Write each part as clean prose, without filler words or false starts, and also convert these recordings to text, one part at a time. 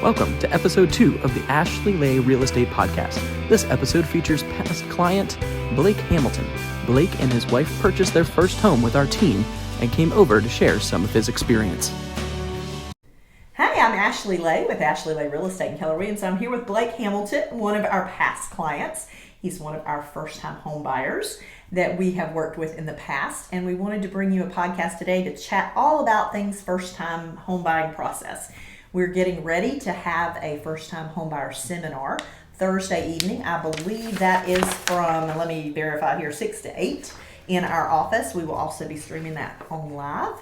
Welcome to episode 2 of the Ashley Lay Real Estate Podcast. This episode features past client Blake Hamilton. Blake and his wife purchased their first home with our team and came over to share some of his experience. Hi, I'm Ashley Lay with Ashley Lay Real Estate in Keller Williams. I'm here with Blake Hamilton, one of our past clients. He's one of our first-time home buyers that we have worked with in the past, and we wanted to bring you a podcast today to chat all about things first-time home buying process. We're getting ready to have a first-time home buyer seminar Thursday evening. I believe that is from, let me verify here, 6 to 8 in our office. We will also be streaming that on live,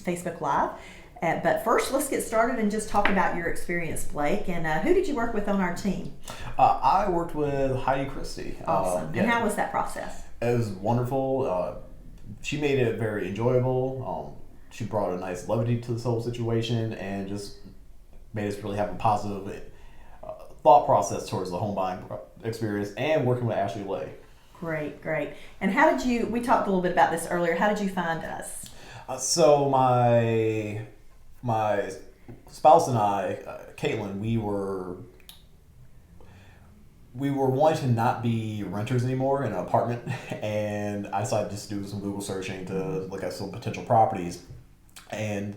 Facebook Live. But first, let's get started and just talk about your experience, Blake. And who did you work with on our team? I worked with Heidi Christie. Awesome. And how was that process? It was wonderful. She made it very enjoyable. She brought a nice levity to this whole situation and just made us really have a positive thought process towards the home buying experience and working with Ashley Lay. Great. And how did you, we talked a little bit about this earlier, how did you find us? So my spouse and I, Caitlin, we were wanting to not be renters anymore in an apartment, and I decided just to do some Google searching to look at some potential properties, and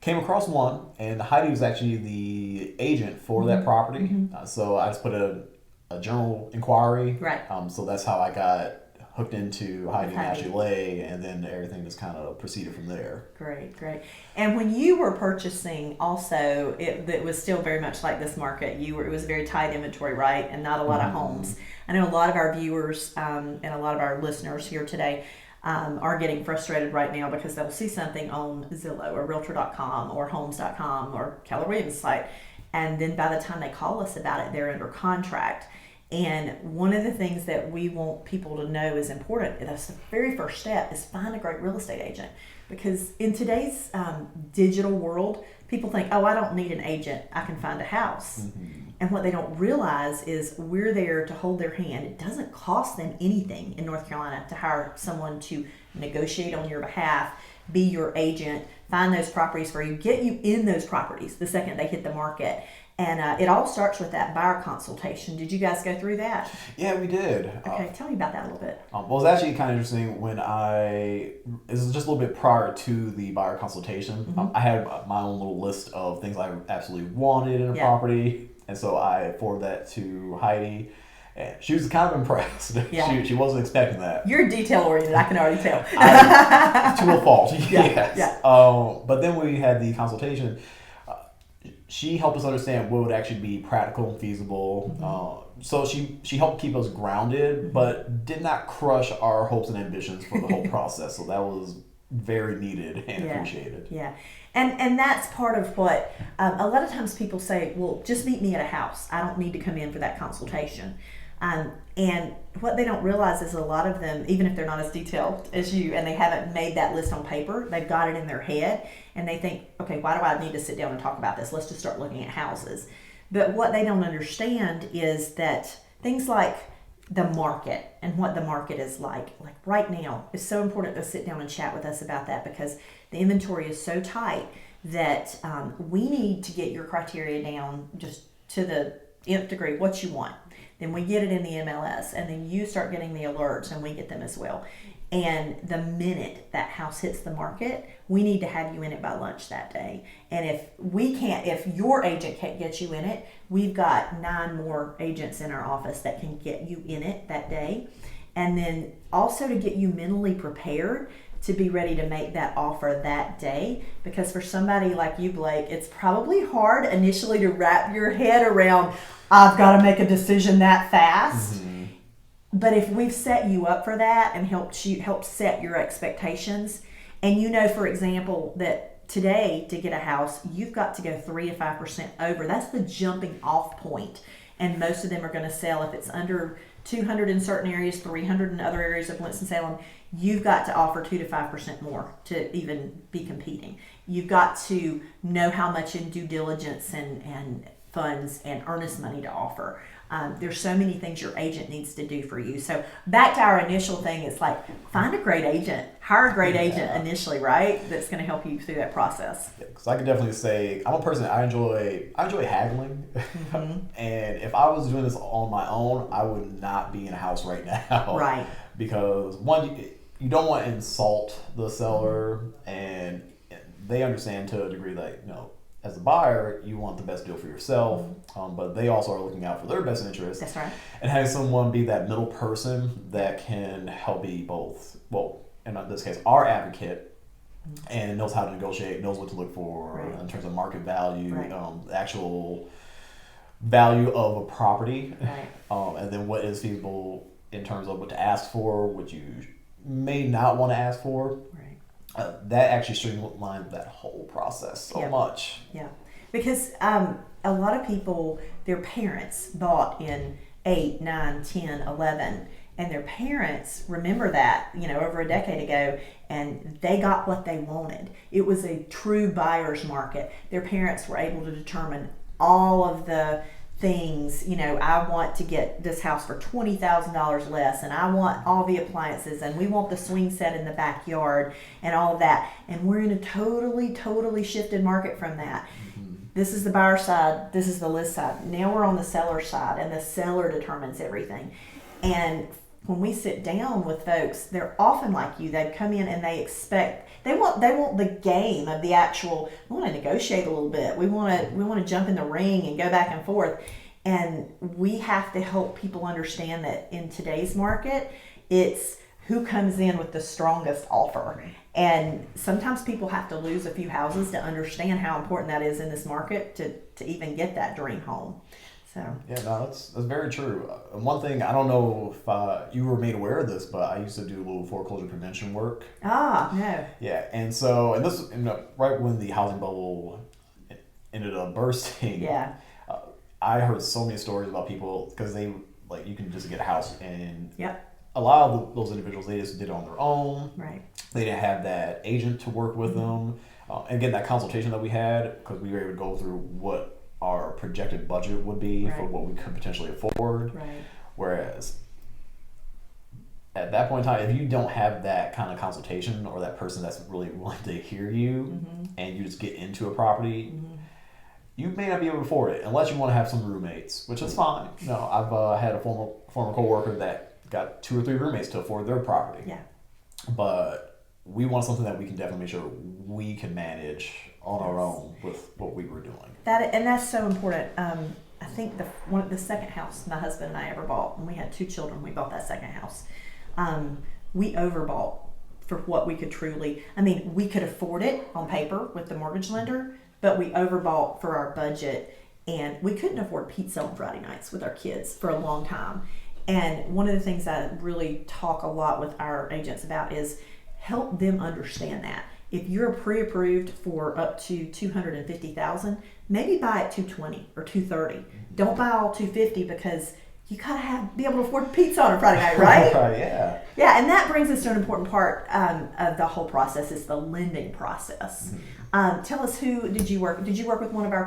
came across one, and Heidi was actually the agent for that property. So I just put a general inquiry. Right. So that's how I got hooked into Heidi and Ashley Lay, and then everything just kind of proceeded from there. Great. And when you were purchasing, also, it was still very much like this market. It was a very tight inventory, right? And not a lot of homes. I know a lot of our viewers and a lot of our listeners here today are getting frustrated right now because they'll see something on Zillow or Realtor.com or Homes.com or Keller Williams site, and then by the time they call us about it, they're under contract. And one of the things that we want people to know is important, that's the very first step, is find a great real estate agent. Because in today's digital world, people think, oh, I don't need an agent, I can find a house. And what they don't realize is we're there to hold their hand. It doesn't cost them anything in North Carolina to hire someone to negotiate on your behalf, be your agent, find those properties for you, get you in those properties the second they hit the market. And it all starts with that buyer consultation. Did you guys go through that? Yeah, we did. Okay, tell me about that a little bit. Well, it was actually kind of interesting when this is just a little bit prior to the buyer consultation. I had my own little list of things I absolutely wanted in a property. And so I forwarded that to Heidi. And she was kind of impressed. Yeah. She wasn't expecting that. You're detail-oriented, I can already tell. To a fault, yes. Yeah. But then we had the consultation. She helped us understand what would actually be practical and feasible. So she helped keep us grounded, but did not crush our hopes and ambitions for the whole process. So that was very needed and appreciated. Yeah. And that's part of what a lot of times people say, well, just meet me at a house. I don't need to come in for that consultation. And what they don't realize is a lot of them, even if they're not as detailed as you and they haven't made that list on paper, they've got it in their head and they think, okay, why do I need to sit down and talk about this? Let's just start looking at houses. But what they don't understand is that things like the market and what the market is like right now, is so important to sit down and chat with us about that because the inventory is so tight that we need to get your criteria down just to the nth degree, what you want. Then we get it in the MLS, and then you start getting the alerts, and we get them as well. And the minute that house hits the market, we need to have you in it by lunch that day. And if your agent can't get you in it, we've got 9 more agents in our office that can get you in it that day. And then also to get you mentally prepared to be ready to make that offer that day. Because for somebody like you, Blake, it's probably hard initially to wrap your head around, I've got to make a decision that fast. But if we've set you up for that and help set your expectations, and you know, for example, that today to get a house, you've got to go 3 to 5% over. That's the jumping off point. And most of them are going to sell if it's under 200 in certain areas, 300 in other areas of Winston-Salem. You've got to offer 2 to 5% more to even be competing. You've got to know how much in due diligence and funds and earnest money to offer. There's so many things your agent needs to do for you. So back to our initial thing, it's like find a great agent, hire a great agent initially, right? That's going to help you through that process. Because I could definitely say I'm a person, I enjoy haggling, and if I was doing this on my own, I would not be in a house right now. Right. Because one, you don't want to insult the seller, and they understand to a degree that, as a buyer, you want the best deal for yourself, but they also are looking out for their best interest. That's right. And having someone be that middle person that can help be both, well, in this case, our advocate, and knows how to negotiate, knows what to look for in terms of market value, the actual value of a property, and then what is feasible in terms of what to ask for, what you may not want to ask for. That actually streamlines that whole process so much. Yeah, because a lot of people, their parents bought in 8, 9, 10, 11, and their parents remember that, over a decade ago, and they got what they wanted. It was a true buyer's market. Their parents were able to determine all of the things, I want to get this house for $20,000 less, and I want all the appliances, and we want the swing set in the backyard and all of that. And we're in a totally shifted market from that. This is the buyer side, this is the list side. Now we're on the seller side, and the seller determines everything. And when we sit down with folks, they're often like you. They come in and they want the game of the actual. We want to negotiate a little bit. We want to jump in the ring and go back and forth. And we have to help people understand that in today's market, it's who comes in with the strongest offer. And sometimes people have to lose a few houses to understand how important that is in this market to even get that dream home. So. Yeah, no, that's very true. And one thing, I don't know if you were made aware of this, but I used to do a little foreclosure prevention work. No. Yeah, and this, right when the housing bubble ended up bursting. Yeah. I heard so many stories about people because they you can just get a house, and Yep. a lot of those individuals, they just did it on their own. Right. They didn't have that agent to work with them. And again, that consultation that we had, because we were able to go through what our projected budget would be for what we could potentially afford. Right. Whereas at that point in time, if you don't have that kind of consultation or that person that's really willing to hear you and you just get into a property, you may not be able to afford it unless you want to have some roommates, which is fine. I've had a former coworker that got 2 or 3 roommates to afford their property. Yeah. But we want something that we can definitely make sure we can manage on our own with what we were doing. That's so important. I think the second house my husband and I ever bought, when we had 2 children, we bought that second house. We overbought for what we could truly. We could afford it on paper with the mortgage lender, but we overbought for our budget, and we couldn't afford pizza on Friday nights with our kids for a long time. And one of the things I really talk a lot with our agents about is help them understand that. If you're pre-approved for up to $250,000, maybe buy at $220 or $230. Don't buy all $250 because you gotta be able to afford pizza on a Friday night, right? Yeah. Yeah, and that brings us to an important part of the whole process is the lending process. Tell us, who did you work? Did you work with one of our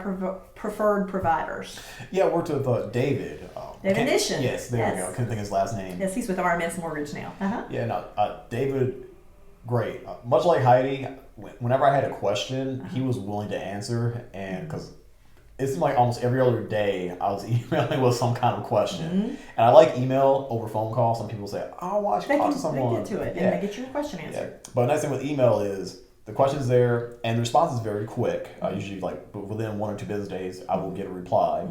preferred providers? Yeah, I worked with David. David Nishin. Yes, there we go. Couldn't think of his last name. Yes, he's with RMS Mortgage now. Yeah, no, David, great. Much like Heidi, whenever I had a question, he was willing to answer, and because it seemed like almost every other day I was emailing with some kind of question. And I like email over phone call. Some people say, "Oh, why should I talk to someone?" They get to it and they get your question answered. Yeah. But the nice thing with email is the question's there and the response is very quick. Usually, within 1 or 2 business days, I will get a reply,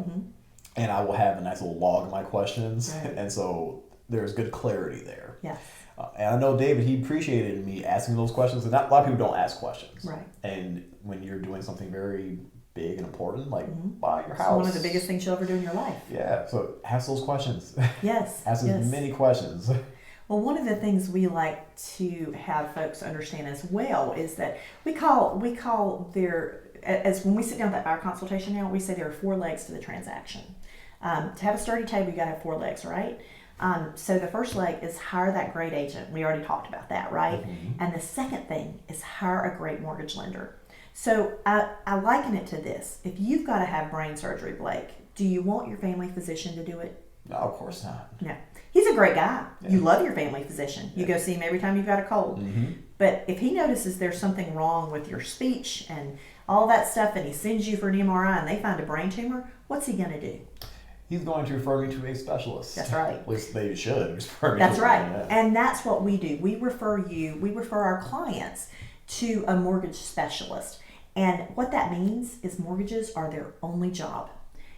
and I will have a nice little log of my questions, and so there's good clarity there. Yes. And I know David, he appreciated me asking those questions, and not a lot of people don't ask questions. Right. And when you're doing something very big and important, like buy your house. It's one of the biggest things you'll ever do in your life. Yeah, so ask those questions. Yes. Ask as many questions. Well, one of the things we like to have folks understand as well is that we call as when we sit down at our consultation now, we say there are 4 legs to the transaction. To have a sturdy table, you got to have 4 legs, right? So the first leg is hire that great agent. We already talked about that, right? And the second thing is hire a great mortgage lender. So I liken it to this. If you've got to have brain surgery, Blake, do you want your family physician to do it? No, of course not. No. He's a great guy. Yeah. You love your family physician. You go see him every time you've got a cold. Mm-hmm. But if he notices there's something wrong with your speech and all that stuff, and he sends you for an MRI and they find a brain tumor, what's he going to do? He's going to refer me to a specialist. That's right. At least they should refer me That's to right. one, yeah. And that's what we do. We refer our clients to a mortgage specialist. And what that means is mortgages are their only job.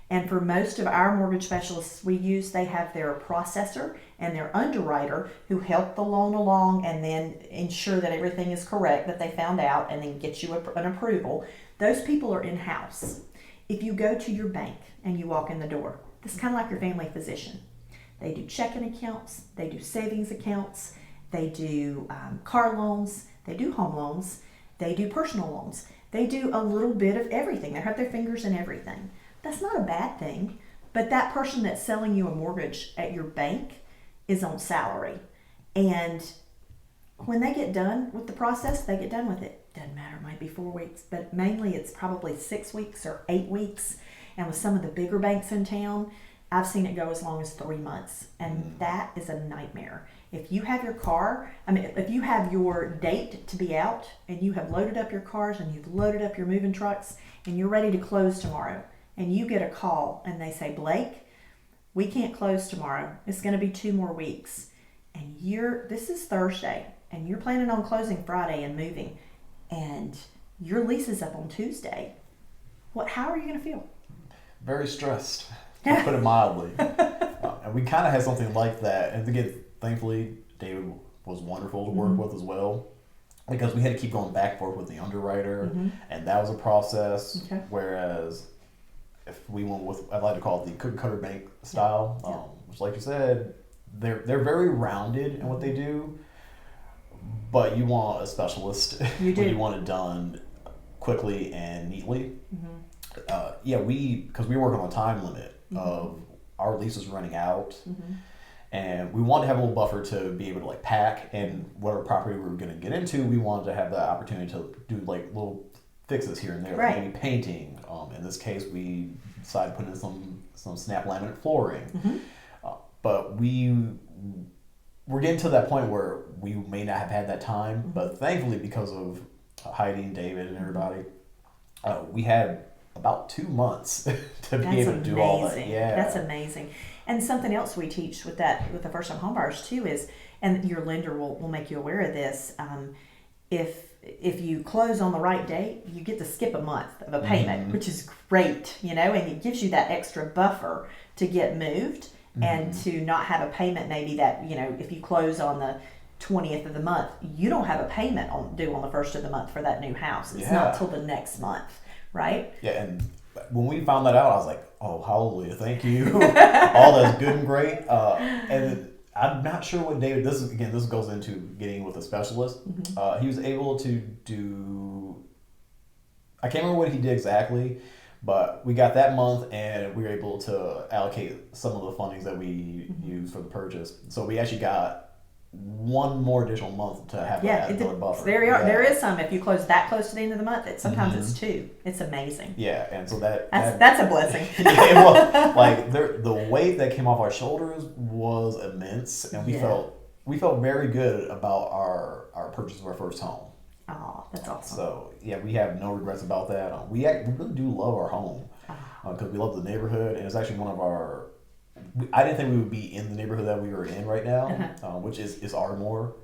And for most of our mortgage specialists we use, they have their processor and their underwriter who help the loan along and then ensure that everything is correct that they found out and then get you an approval. Those people are in-house. If you go to your bank and you walk in the door, this is kind of like your family physician. They do checking accounts, they do savings accounts, they do car loans, they do home loans, they do personal loans. They do a little bit of everything. They have their fingers in everything. That's not a bad thing, but that person that's selling you a mortgage at your bank is on salary. And when they get done with the process, they get done with it. Doesn't matter, it might be 4 weeks, but mainly it's probably 6 weeks or 8 weeks. And with some of the bigger banks in town, I've seen it go as long as 3 months. And that is a nightmare. If you have if you have your date to be out and you have loaded up your cars and you've loaded up your moving trucks and you're ready to close tomorrow, and you get a call and they say, Blake, we can't close tomorrow. It's going to be 2 more weeks. And this is Thursday and you're planning on closing Friday and moving and your lease is up on Tuesday. How are you going to feel? Very stressed, to put it mildly. And we kind of had something like that. And again, thankfully, David was wonderful to work with as well. Because we had to keep going back and forth with the underwriter. And that was a process. Okay. Whereas if we went with, I'd like to call it the cookie cutter bank style, which, like you said, they're very rounded in what they do, but you want a specialist You do. when you want it done quickly and neatly. Because we work on a time limit of our lease is running out, and we wanted to have a little buffer to be able to like pack, and whatever property we were going to get into, we wanted to have the opportunity to do like little fixes here and there, Right. like maybe painting. In this case, we decided to put in some snap laminate flooring. But we're getting to that point where we may not have had that time, but thankfully because of Heidi and David and everybody, we had about 2 months to be able to do all that. Yeah, That's amazing. And something else we teach with the first time home buyers too is, and your lender will make you aware of this, if you close on the right date, you get to skip a month of a payment, which is great, and it gives you that extra buffer to get moved and to not have a payment maybe that, if you close on the 20th of the month, you don't have a payment due on the 1st of the month for that new house. It's not till the next month, right? Yeah, and when we found that out, I was like, oh, hallelujah, thank you. All that's good and great. And I'm not sure what David, this goes into getting with a specialist. He was able to do, I can't remember what he did exactly, but we got that month and we were able to allocate some of the fundings that we used for the purchase. So we actually got one more additional month to have another buffer. There is some, if you close that close to the end of the month, sometimes it's 2. It's amazing. Yeah, and so that's a blessing. Yeah, it was, like the weight that came off our shoulders was immense, and we felt very good about our purchase of our first home. Oh, that's awesome. So yeah, we have no regrets about that. We really do love our home because we love the neighborhood, and it's actually one of our. I didn't think we would be in the neighborhood that we are in right now, which is Ardmore.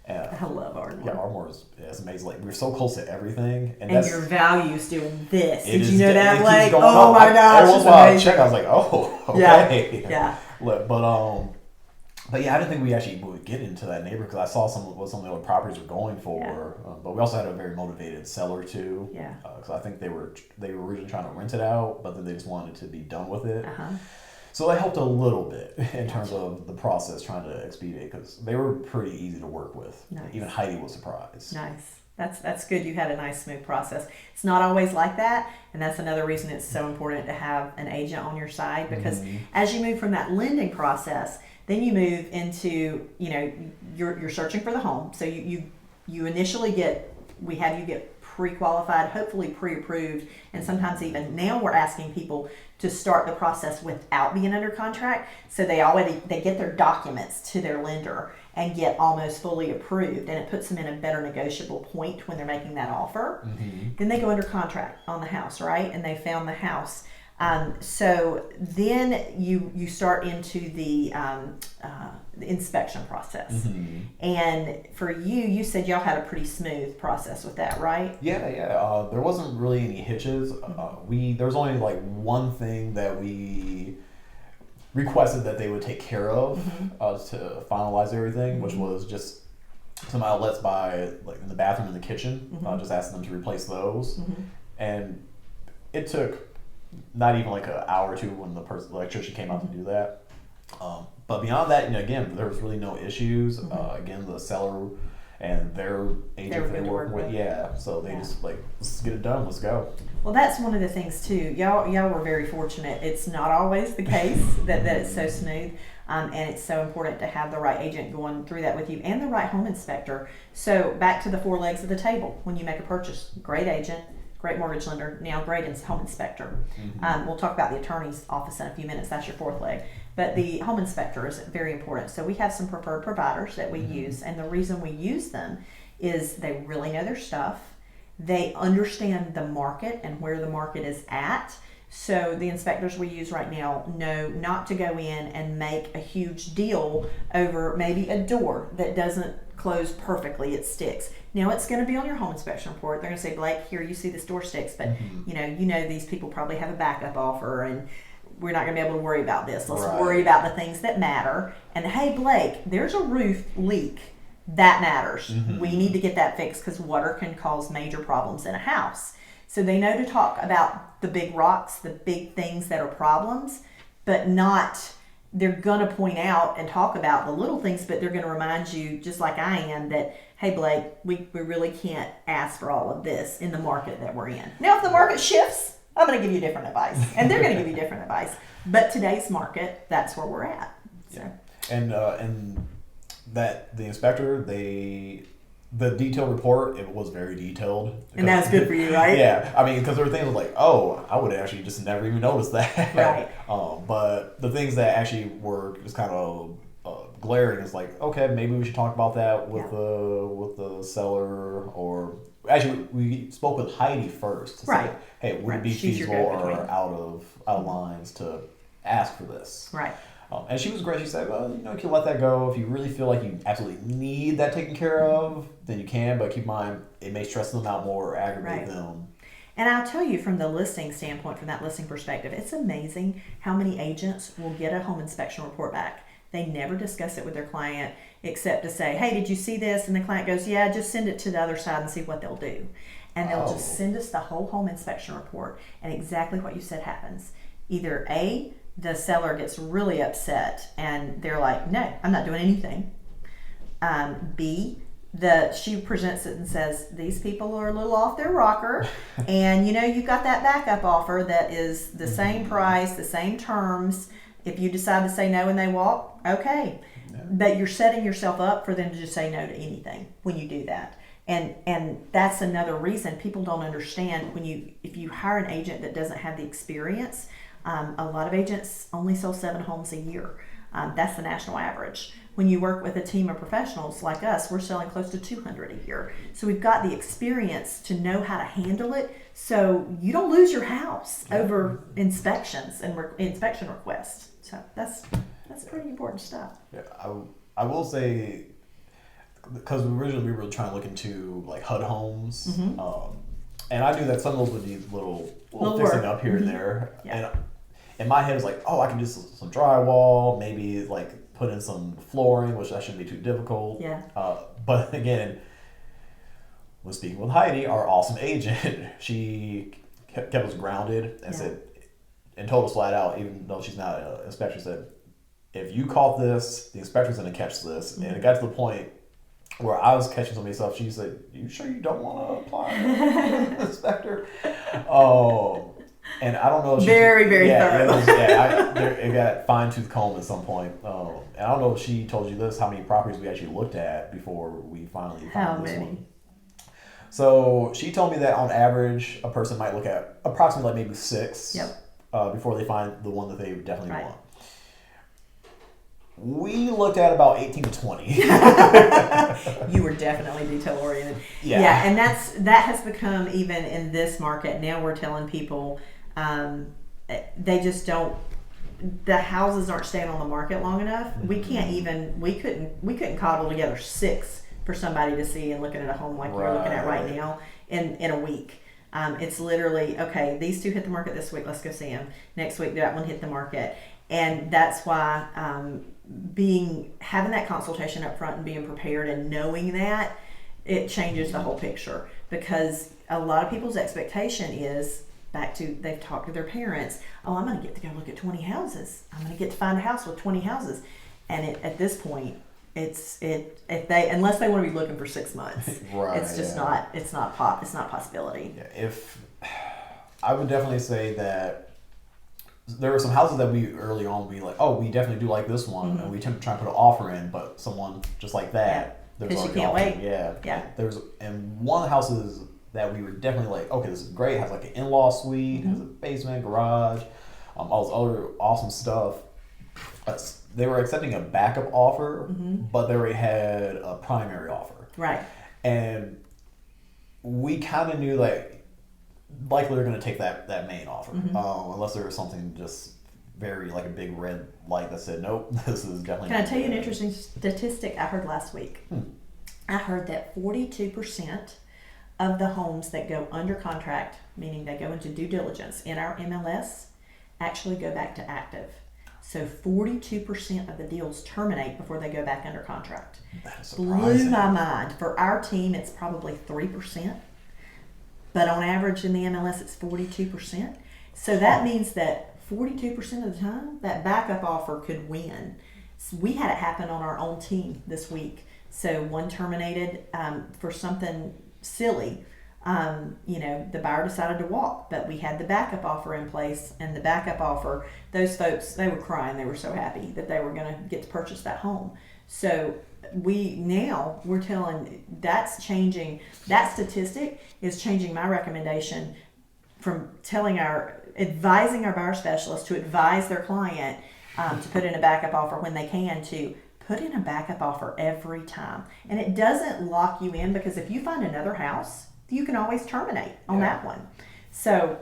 I love Ardmore. Yeah, Ardmore is amazing. Like, we're so close to everything, and your value's doing this. Did you know that? I'm like, oh my gosh, every once in a while I check. I was like, oh, okay. Yeah. But yeah, I didn't think we actually would get into that neighborhood because I saw what some of the other properties were going for. Yeah. But we also had a very motivated seller too. Yeah. Because I think they were originally trying to rent it out, but then they just wanted to be done with it. So that helped a little bit in terms of the process, trying to expedite, because they were pretty easy to work with. Nice. Even Heidi was surprised. Nice. That's good. You had a nice, smooth process. It's not always like that, and that's another reason it's so important to have an agent on your side, because as you move from that lending process, then you move into, you're searching for the home. So you initially we have you get pre-qualified, hopefully pre-approved, and sometimes even now we're asking people to start the process without being under contract, so they get their documents to their lender and get almost fully approved, and it puts them in a better negotiable point when they're making that offer. Then they go under contract on the house, right? And they found the house. So then you start into the inspection process. And for you said y'all had a pretty smooth process with that, right? Yeah. There wasn't really any hitches. There was only like one thing that we requested that they would take care of to finalize everything, which was just some outlets by like in the bathroom and the kitchen. Just asking them to replace those, and it took not even like an hour or two when the electrician came out to do that. But beyond that, again, there was really no issues. Again, the seller and their agent they work with, so they just like, let's get it done, let's go. Well, that's one of the things too. Y'all were very fortunate. It's not always the case that it's so smooth, and it's so important to have the right agent going through that with you and the right home inspector. So back to the 4 legs of the table when you make a purchase: great agent, great mortgage lender, now great home inspector. We'll talk about the attorney's office in a few minutes. That's your 4th leg. But the home inspector is very important. So we have some preferred providers that we use, and the reason we use them is they really know their stuff. They understand the market and where the market is at. So the inspectors we use right now know not to go in and make a huge deal over maybe a door that doesn't close perfectly, it sticks. Now it's going to be on your home inspection report. They're going to say, Blake, here you see this door sticks, but you know these people probably have a backup offer, and we're not going to be able to worry about this. Let's worry about the things that matter. And hey, Blake, there's a roof leak. That matters. We need to get that fixed because water can cause major problems in a house. So they know to talk about the big rocks, the big things that are problems, but not, they're going to point out and talk about the little things, but they're going to remind you, just like I am, that, hey, Blake, we really can't ask for all of this in the market that we're in. Now, if the market shifts, I'm going to give you different advice, and they're going to give you different advice. But today's market, that's where we're at. So. Yeah. And that the inspector, the detailed report, it was very detailed. And that's good for you, right? Yeah. I mean, because there were things like, I would actually just never even noticed that. Right. But the things that actually were just kind of glaring is like, okay, maybe we should talk about that with the seller, or actually we spoke with Heidi first to say, hey, would it be feasible or out of lines to ask for this? Right. And she was great. She said, well, you can let that go. If you really feel like you absolutely need that taken care of, then you can, but keep in mind, it may stress them out more or aggravate them. And I'll tell you, from the listing standpoint, from that listing perspective, it's amazing how many agents will get a home inspection report back. They never discuss it with their client except to say, hey, did you see this? And the client goes, yeah, just send it to the other side and see what they'll do. And they'll just send us the whole home inspection report, and exactly what you said happens. Either A, the seller gets really upset and they're like, no, I'm not doing anything. B, she presents it and says, these people are a little off their rocker, and you've got that backup offer that is the same price, the same terms. If you decide to say no and they walk, okay. Yeah. But you're setting yourself up for them to just say no to anything when you do that. And that's another reason people don't understand if you hire an agent that doesn't have the experience. A lot of agents only sell 7 homes a year. That's the national average. When you work with a team of professionals like us, we're selling close to 200 a year. So we've got the experience to know how to handle it, so you don't lose your house over inspections and inspection requests. So that's pretty important stuff. Yeah, I will say, because originally we were trying to look into like HUD homes, and I knew that some of those would need little fixing up here and there. Yeah. And in my head, it was like, I can do some drywall, maybe like put in some flooring, which that shouldn't be too difficult. Yeah. But again, when speaking with Heidi, our awesome agent, she kept us grounded and said, and told us flat out, even though she's not an inspector, said, if you caught this, the inspector's going to catch this. And it got to the point where I was catching some of my stuff. She said, you sure you don't want to apply as an inspector? And I don't know if very thorough. It got fine-tooth comb at some point. And I don't know if she told you this, how many properties we actually looked at before we finally found this one. So she told me that on average, a person might look at approximately like maybe 6 before they find the one that they definitely Right. want. We looked at about 18 to 20. You were definitely detail oriented. Yeah. And that has become, even in this market, now we're telling people they just don't, the houses aren't staying on the market long enough. We can't even, we couldn't cobble together 6 for somebody to see and looking at a home like you're looking at right now in a week. It's literally, okay, these 2 hit the market this week, let's go see them. Next week, that one hit the market. And that's why having that consultation up front and being prepared and knowing that, it changes the whole picture. Because a lot of people's expectation is back to, they've talked to their parents, oh, I'm going to get to go look at 20 houses. I'm going to get to find a house with 20 houses. And at this point, unless they want to be looking for 6 months, Right, it's just it's not possibility. Yeah, if I would definitely say that there were some houses that we early on we like, oh, we definitely do like this one, and we tend to try and put an offer in, but someone just like that, there's 'Cause you already can't offer. wait. Yeah. There's and one of the houses that we were definitely like, okay, this is great. It has like an in-law suite, has a basement, garage, all this other awesome stuff. They were accepting a backup offer, but they already had a primary offer. Right. And we kind of knew likely they're going to take that main offer, unless there was something just very like a big red light that said, nope, this is definitely. Can I tell you an interesting statistic I heard last week? I heard that 42% of the homes that go under contract, meaning they go into due diligence in our MLS, actually go back to active. So 42% of the deals terminate before they go back under contract. That's Blew surprising. my mind. For our team, it's probably 3. But on average in the MLS, it's 42%. So that means that 42% of the time, that backup offer could win. So we had it happen on our own team this week. So one terminated for something silly. The buyer decided to walk, but we had the backup offer in place, and the backup offer, those folks, they were crying. They were so happy that they were going to get to purchase that home. So we're telling, that's changing, that statistic is changing my recommendation from advising our buyer specialist to advise their client to put in a backup offer when they can, to put in a backup offer every time. And it doesn't lock you in, because if you find another house, you can always terminate on that one. So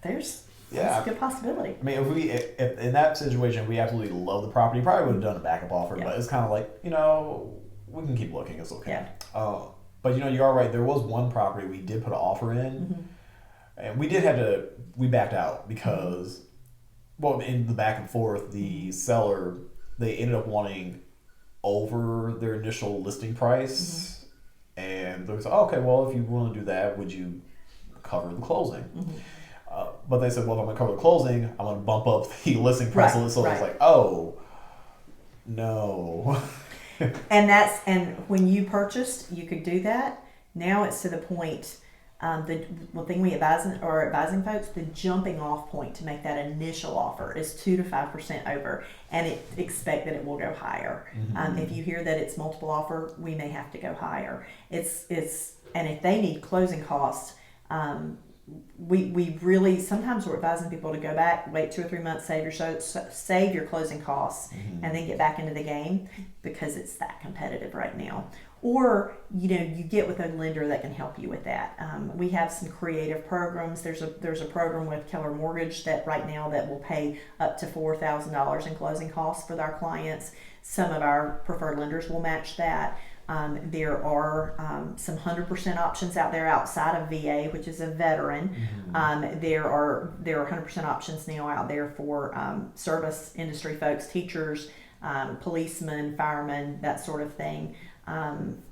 there's a good possibility. I mean, if in that situation we absolutely love the property, probably would have done a backup offer, but it's kind of like, we can keep looking, it's okay. But you are right, there was one property we did put an offer in, and we backed out because, in the back and forth, the seller, they ended up wanting over their initial listing price. And they said, okay, well, if you want to do that, would you cover the closing? But they said, well, if I'm going to cover the closing, I'm going to bump up the listing price. So it's like, oh, no. And when you purchased, you could do that. Now it's to the point, the thing we advising folks, the jumping off point to make that initial offer is 2 to 5% over, and expect that it will go higher. If you hear that it's multiple offer, we may have to go higher. And if they need closing costs, we really, sometimes we're advising people to go back, wait 2 or 3 months, save your closing costs, and then get back into the game, because it's that competitive right now. Or you get with a lender that can help you with that. We have some creative programs. There's a program with Keller Mortgage that right now that will pay up to $4,000 in closing costs for our clients. Some of our preferred lenders will match that. There are some 100% options out there outside of VA, which is a veteran. There are 100% options now out there for service industry folks, teachers, policemen, firemen, that sort of thing.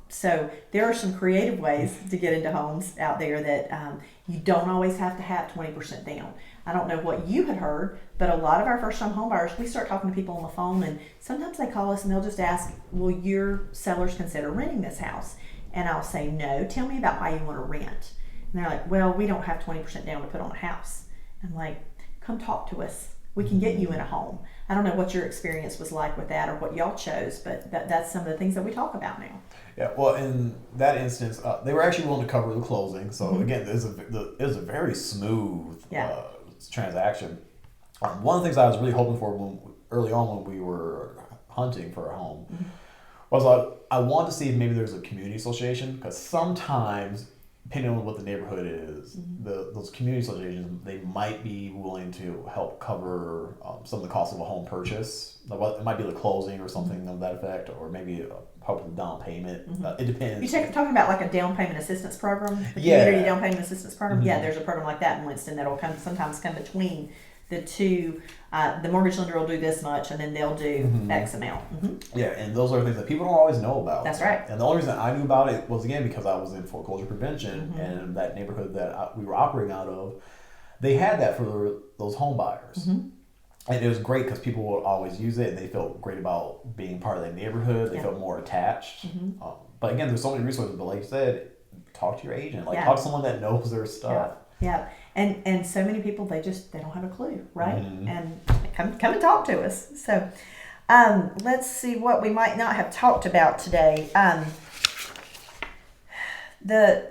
So there are some creative ways to get into homes out there that you don't always have to have 20% down. I don't know what you had heard, but a lot of our first-time home buyers, we start talking to people on the phone, and sometimes they call us and they'll just ask, will your sellers consider renting this house? And I'll say, no, tell me about why you want to rent. And they're like, well, we don't have 20% down to put on a house. I'm like, come talk to us. we can get you in a home. I don't know what your experience was like with that or what y'all chose, but that's some of the things that we talk about now. Yeah, well, in that instance, they were actually willing to cover the closing. So again, it was a very smooth transaction. One of the things I was really hoping for early on when we were hunting for a home was I wanted to see if maybe there's a community association, because sometimes, depending on what the neighborhood is, those community associations, they might be willing to help cover some of the cost of a home purchase. It might be the closing or something of that effect, or maybe help with the down payment. It depends. You're talking about like a down payment assistance program? The community down payment assistance program? Yeah, there's a program like that in Winston that'll sometimes come between the two. The mortgage lender will do this much, and then they'll do X amount. Yeah, and those are things that people don't always know about. That's right. And the only reason I knew about it was, again, because I was in foreclosure prevention, and that neighborhood that we were operating out of, they had that for those home buyers. And it was great because people would always use it, and they felt great about being part of that neighborhood. They felt more attached. But again, there's so many resources. But like you said, talk to your agent. Talk to someone that knows their stuff. Yeah. And so many people, they don't have a clue, right? And come and talk to us. So let's see what we might not have talked about today.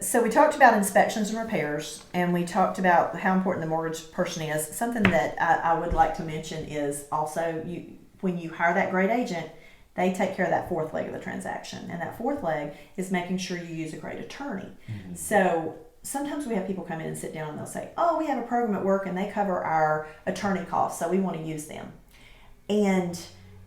So we talked about inspections and repairs, and we talked about how important the mortgage person is. Something that I would like to mention is also when you hire that great agent, they take care of that fourth leg of the transaction. And that fourth leg is making sure you use a great attorney. So sometimes we have people come in and sit down and they'll say, oh, we have a program at work and they cover our attorney costs, so we want to use them. And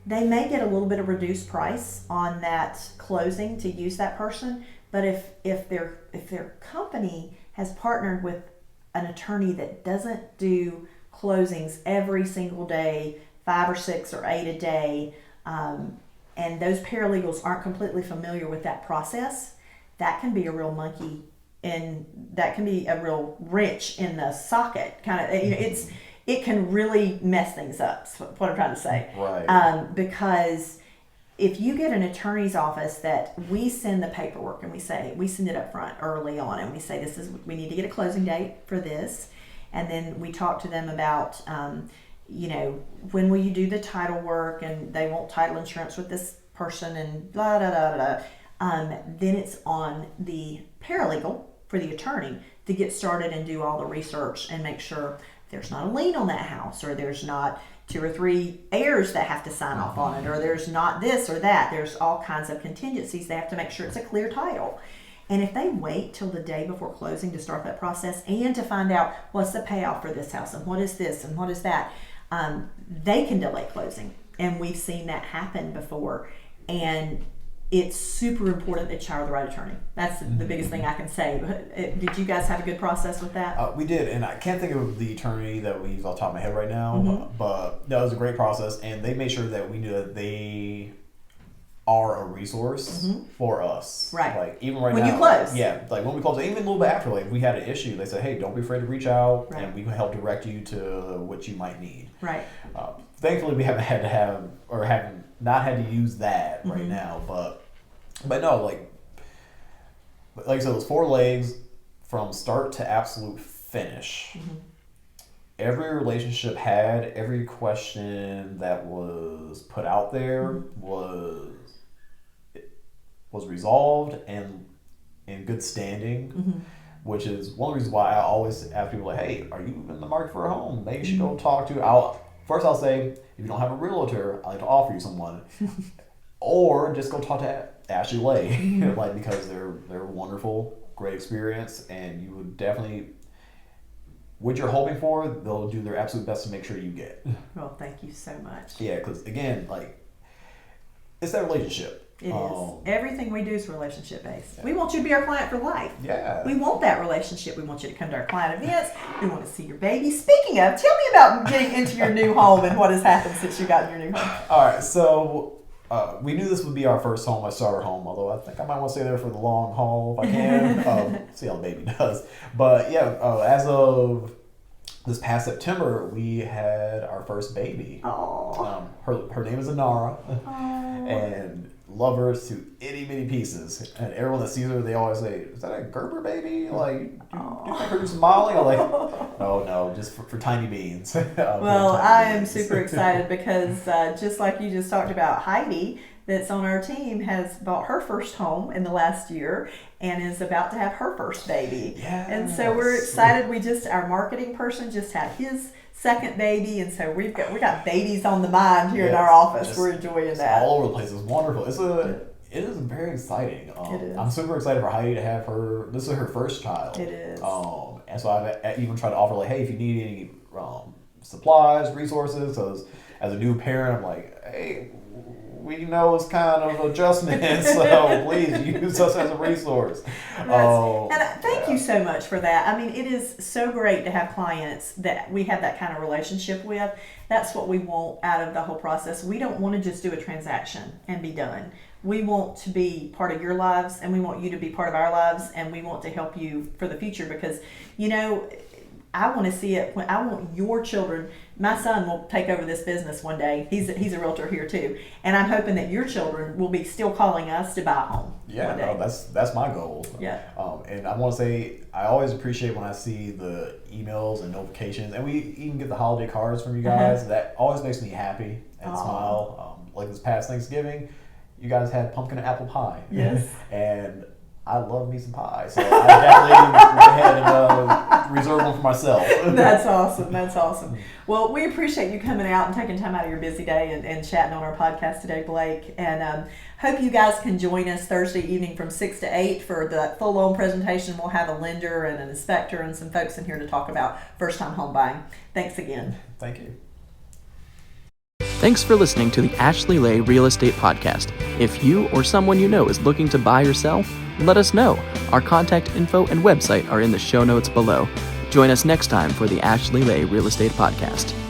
they may get a little bit of reduced price on that closing to use that person, but if their company has partnered with an attorney that doesn't do closings every single day, 5 or 6 or 8 a day, and those paralegals aren't completely familiar with that process, that can be a real monkey, and that can be a real wrench in the socket. It can really mess things up. Is what I'm trying to say. Right. Because if you get an attorney's office that we send the paperwork and we send it up front early on, and we say we need to get a closing date for this, and then we talk to them about when will you do the title work, and they want title insurance with this person and blah blah blah blah. Then it's on the paralegal for the attorney to get started and do all the research and make sure there's not a lien on that house, or there's not 2 or 3 heirs that have to sign off on it, or there's not this or that. There's all kinds of contingencies. They have to make sure it's a clear title. And if they wait till the day before closing to start that process and to find out what's the payoff for this house and what is this and what is that, they can delay closing. And we've seen that happen before. And it's super important that you hire the right attorney. That's the biggest thing I can say. Did you guys have a good process with that? We did, and I can't think of the attorney that we use off the top of my head right now, but that was a great process, and they made sure that we knew that they are a resource for us. Right. Like, even right when now. When you close. Yeah, like when we close, even a little bit after, like if we had an issue, they said, hey, don't be afraid to reach out, and we can help direct you to what you might need. Right. Thankfully, we haven't not had to use that right now, but no, like I said, those 4 legs from start to absolute finish. Every relationship had every question that was put out there was resolved and in good standing, which is one of the reasons why I always ask people, like, hey, are you in the market for a home? Maybe you should go talk to. I'll say, if you don't have a realtor, I'd like to offer you someone. Or just go talk to Ashley Lay, because they're wonderful, great experience, and you would definitely, what you're hoping for, they'll do their absolute best to make sure you get. Well, thank you so much. Yeah, because again, it's that relationship. It is. Everything we do is relationship based. Yeah. We want you to be our client for life. Yeah. We want that relationship. We want you to come to our client events. We want to see your baby. Speaking of, tell me about getting into your new home and what has happened since you got in your new home. All right, so we knew this would be our first home, our starter home, although I think I might want to stay there for the long haul if I can. See how the baby does. But yeah, as of this past September, we had our first baby. Her name is Anara, and love her to itty bitty pieces. And everyone that sees her, they always say, "Is that a Gerber baby? Like, do you think her do some modeling?" I'm like, Oh no, just for tiny beans. Well, I am super excited because just like you just talked about, Heidi, that's on our team, has bought her first home in the last year and is about to have her first baby. Yes. And so we're excited. Our marketing person just had his second baby, and so we got babies on the mind here in our office. We're enjoying that. All over the place. It's wonderful. It is very exciting. It is. I'm super excited for Heidi to have this is her first child. It is. And so I've even tried to offer, like, hey, if you need any supplies, resources, because as a new parent, I'm like, hey, we know it's kind of adjustment, so please use us as a resource. And thank you so much for that. I mean, it is so great to have clients that we have that kind of relationship with. That's what we want out of the whole process. We don't want to just do a transaction and be done. We want to be part of your lives, and we want you to be part of our lives, and we want to help you for the future because, I want to see it. I want your children. My son will take over this business one day. He's a realtor here too, and I'm hoping that your children will be still calling us to buy a home. Yeah, one day. no, that's my goal. Yeah. And I want to say I always appreciate when I see the emails and notifications, and we even get the holiday cards from you guys. That always makes me happy and smile. Like this past Thanksgiving, you guys had pumpkin and apple pie. Yes. And I love me some pie, so I definitely went ahead and reserve one for myself. That's awesome. That's awesome. Well, we appreciate you coming out and taking time out of your busy day and chatting on our podcast today, Blake. And hope you guys can join us Thursday evening from 6 to 8 for the full loan presentation. We'll have a lender and an inspector and some folks in here to talk about first-time home buying. Thanks again. Thank you. Thanks for listening to the Ashley Lay Real Estate Podcast. If you or someone you know is looking to buy or sell, let us know. Our contact info and website are in the show notes below. Join us next time for the Ashley Lay Real Estate Podcast.